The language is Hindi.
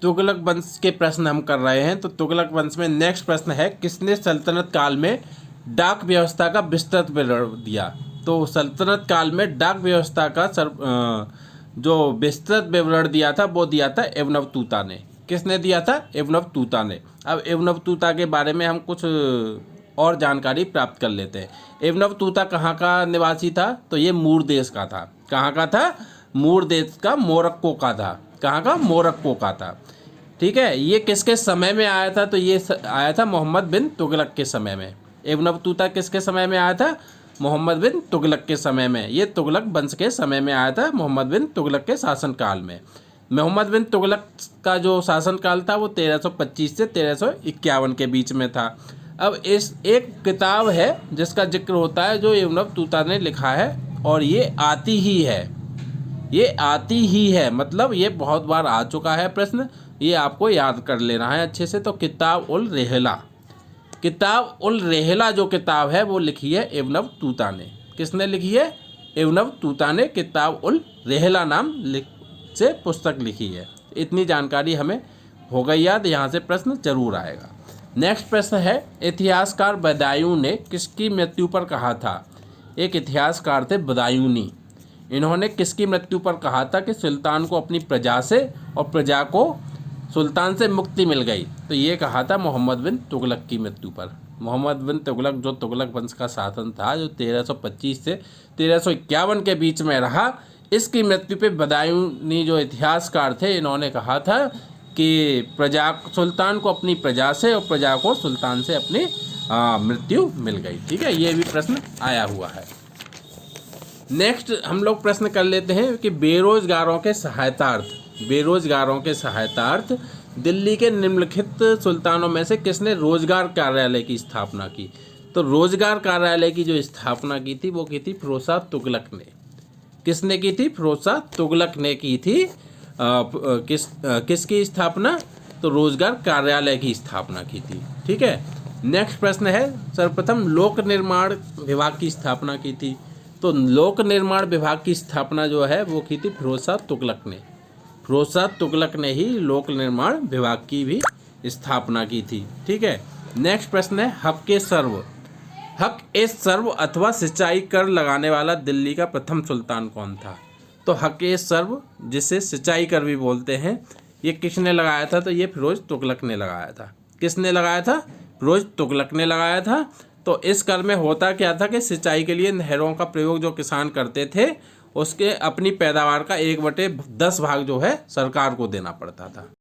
तुगलक वंश के प्रश्न हम कर रहे हैं। तो तुगलक वंश में नेक्स्ट प्रश्न है, किसने सल्तनत काल में डाक व्यवस्था का विस्तृत विवरण दिया? तो सल्तनत काल में डाक व्यवस्था का जो विस्तृत विवरण दिया था वो दिया था एवनवतुता ने। किसने दिया था? एवनवतुता ने। अब एवनवतुता के बारे में हम कुछ और जानकारी प्राप्त कर लेते हैं। एवनवतुता कहाँ का निवासी था? तो ये मूर देश का था। कहाँ का था? मूर देश का, मोरक्को का था। कहाँ का? मोरक्को का था। ठीक है। ये किसके समय में आया था? तो ये आया था मोहम्मद बिन तुगलक के समय में। एवनवतुता किसके समय में आया था? मोहम्मद बिन तुगलक के समय में। ये तुगलक वंश के समय में आया था, मोहम्मद बिन तुगलक के शासनकाल में। मोहम्मद बिन तुगलक का जो शासनकाल था वो 1325 से 1351 के बीच में था। अब इस एक किताब है जिसका जिक्र होता है जो एवनवतुता ने लिखा है, और ये आती ही है। ये आती ही है मतलब ये बहुत बार आ चुका है प्रश्न, ये आपको याद कर लेना है अच्छे से। तो किताब उल रेहला, किताब उल रेहला जो किताब है वो लिखी है एवनवतुता ने। किसने लिखी है? एवनवतुता ने किताब उल रेहला नाम से पुस्तक लिखी है। इतनी जानकारी हमें हो गई याद, यहाँ से प्रश्न जरूर आएगा। नेक्स्ट प्रश्न है, इतिहासकार बदायूं ने किसकी मृत्यु पर कहा था? एक इतिहासकार थे बदायूनी। इन्होंने किसकी मृत्यु पर कहा था कि सुल्तान को अपनी प्रजा से और प्रजा को सुल्तान से मुक्ति मिल गई? तो ये कहा था मोहम्मद बिन तुगलक की मृत्यु पर। मोहम्मद बिन तुगलक जो तुगलक वंश का शासन था, जो 1325 से 1351 के बीच में रहा, इसकी मृत्यु पे बदायूनी जो इतिहासकार थे इन्होंने कहा था कि प्रजा, सुल्तान को अपनी प्रजा से और प्रजा को सुल्तान से अपनी मृत्यु मिल गई। ठीक है, ये भी प्रश्न आया हुआ है। नेक्स्ट हम लोग प्रश्न कर लेते हैं कि बेरोजगारों के सहायतार्थ, बेरोजगारों के सहायतार्थ दिल्ली के निम्नलिखित सुल्तानों में से किसने रोजगार कार्यालय की स्थापना की? तो रोजगार कार्यालय की जो स्थापना की थी वो की थी फिरोज शाह तुगलक ने। किसने की थी? फिरोज शाह तुगलक ने की थी। किसकी स्थापना? तो रोजगार कार्यालय की स्थापना की थी। ठीक है। नेक्स्ट प्रश्न है, सर्वप्रथम लोक निर्माण विभाग की स्थापना की थी। तो लोक निर्माण विभाग की स्थापना जो है वो की थी फिरोज शाह तुगलक ने। फिरोज शाह तुगलक ने ही लोक निर्माण विभाग की भी स्थापना की थी। ठीक है। नेक्स्ट प्रश्न है, हक ए सर्व, हक ए सर्व अथवा सिंचाई कर लगाने वाला दिल्ली का प्रथम सुल्तान कौन था? तो हक ए सर्व, जिसे सिंचाई कर भी बोलते हैं, ये किसने लगाया था? तो ये फिरोज तुगलक ने लगाया था। किसने लगाया था? फिरोज तुगलक ने लगाया था। तो इस कर में होता क्या था कि सिंचाई के लिए नहरों का प्रयोग जो किसान करते थे उसके अपनी पैदावार का 1/10 भाग जो है सरकार को देना पड़ता था।